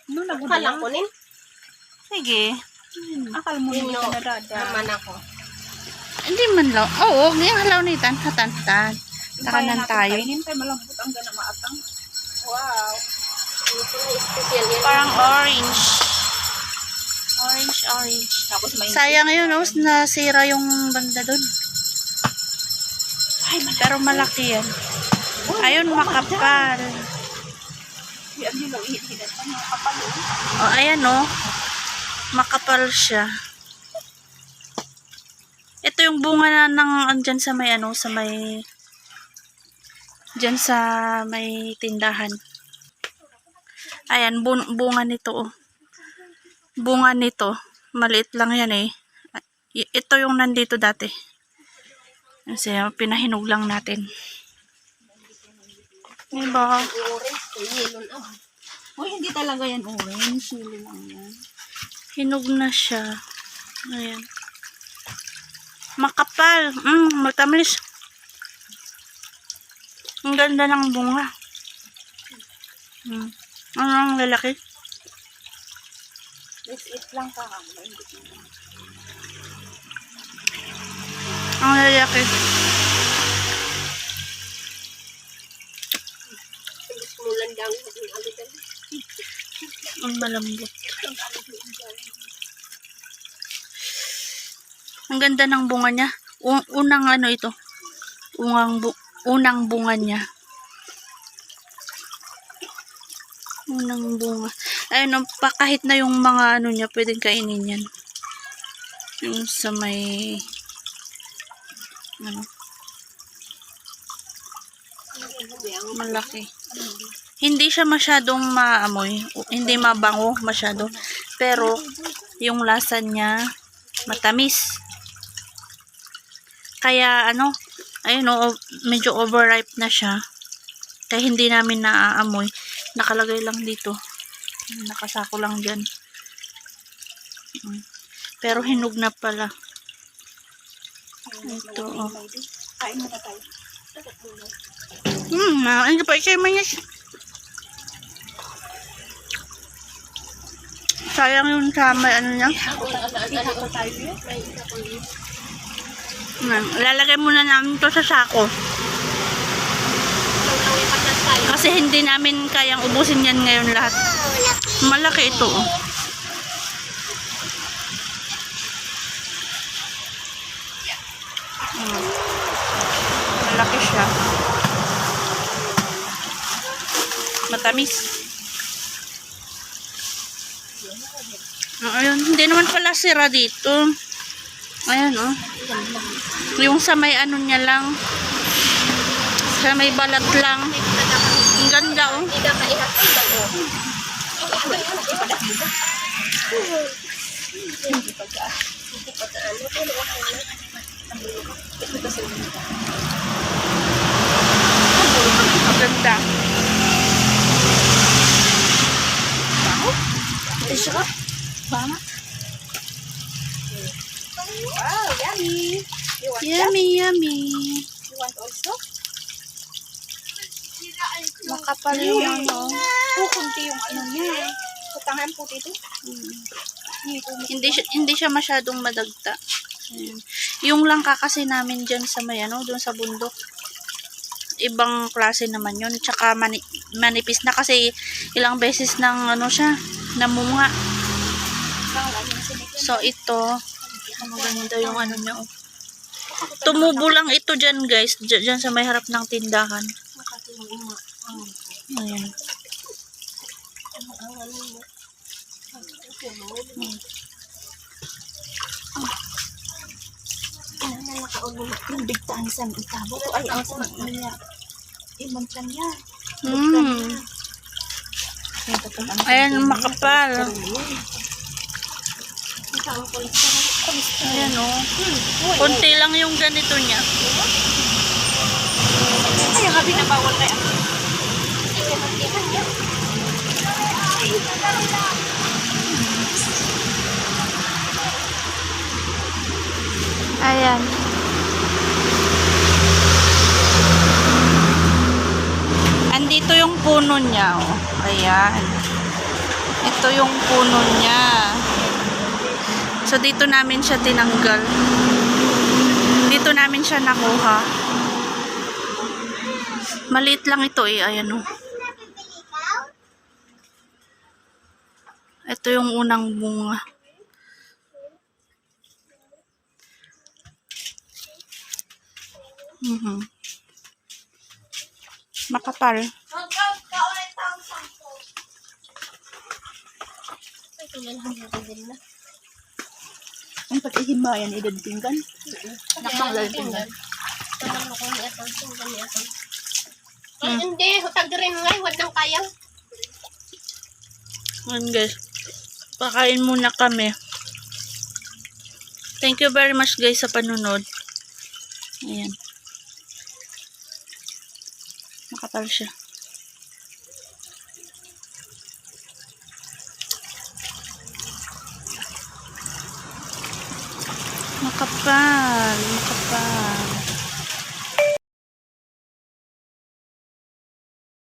Akala ko nin. Sige. Akala mo hindi ka narada. Naman ako. Hindi man lang. Oo, yung halaw ni hatan. Takanan tayo. Kainin tayo malambot ang gana maatang. Wow. Parang orange. Orange. Tapos may Sayang yun, oh, nasira yung banda dun. Pero malaki yan. Ayun, makapal. yan yung nauhit-hit. Makapal yun. Oh, ayan, oh. Makapal siya. Ito yung bunga na ng andyan sa may ano, sa may dyan sa may tindahan. Ayan, bunga nito, oh. Bunga nito. Maliit lang yan, eh. Ito yung nandito dati. Kasi pinahinog lang natin. Diba? Uy, hindi talaga yan orange. Hilo lang yan. Hinog na siya. Ayan. Makapal. Matamis. Ang ganda ng bunga. Ano ang lalaki? Let's eat lang ka. Ang lalaki. Mulan lang. Ang malambot. Ang ganda ng bunga niya. Unang ano ito. Unang bunga niya. Unang bunga. Ayun, kahit na yung mga ano niya, pwedeng kainin yan. Yung sa may ano, malaki. Hindi siya masyadong maamoy. Hindi mabango masyado. Pero, yung lasa niya, matamis. Kaya, ano, ayun o, medyo overripe na siya. Kaya hindi namin naaamoy. Nakalagay lang dito. Nakasako lang dyan. Pero hinog na pala. Ito, oh. Kain mo na tayo. Ano pa siya man yan? Sayang yung sa may ano niya. Lalagay muna namin ito sa sako. Kasi hindi namin kayang ubusin yan ngayon lahat. Malaki ito, oh. Malaki siya. Matamis. Ayun, hindi naman pala sira dito. Ayan, oh. Yung sa may ano niya lang. Sa may balat lang. Ang ganda, oh. Ang ganda. Wow, yummy. Yummy. You want also? Makapal yung ano. Kunti yung ano niya. Kutangan po dito. Hindi siya masyadong madagta. Ayan. Yung langka kasi namin dyan sa may ano, doon sa bundok. Ibang klase naman yun. Tsaka manipis na kasi ilang beses ng ano siya, namunga. So ito, maganda yung ano niya. Oh. Tumubo lang ito dyan, guys. Dyan sa may harap ng tindahan. Ayan. Yung bigtaan sa itabo. Ay, ang sa niya. Ibang siya niya. Ayan, makapal. Ayan, oh. Kunti lang yung ganito niya. Ay, ang habi na bawal kaya. Ayan. Andito yung puno niya, oh. Ayan. Ito yung puno niya. So, dito namin siya tinanggal. Dito namin siya nakuha. Maliit lang ito eh. Ayan o. Ito yung unang bunga. Makapal. Ang pag-ihimayan, idadpinggan. Nakbang lalpinggan. Hindi, hutag rin nga, wag nang kaya. Ayan guys. Pakain muna kami. Thank you very much guys sa panunod. Ayan. Makapal siya. Makapal.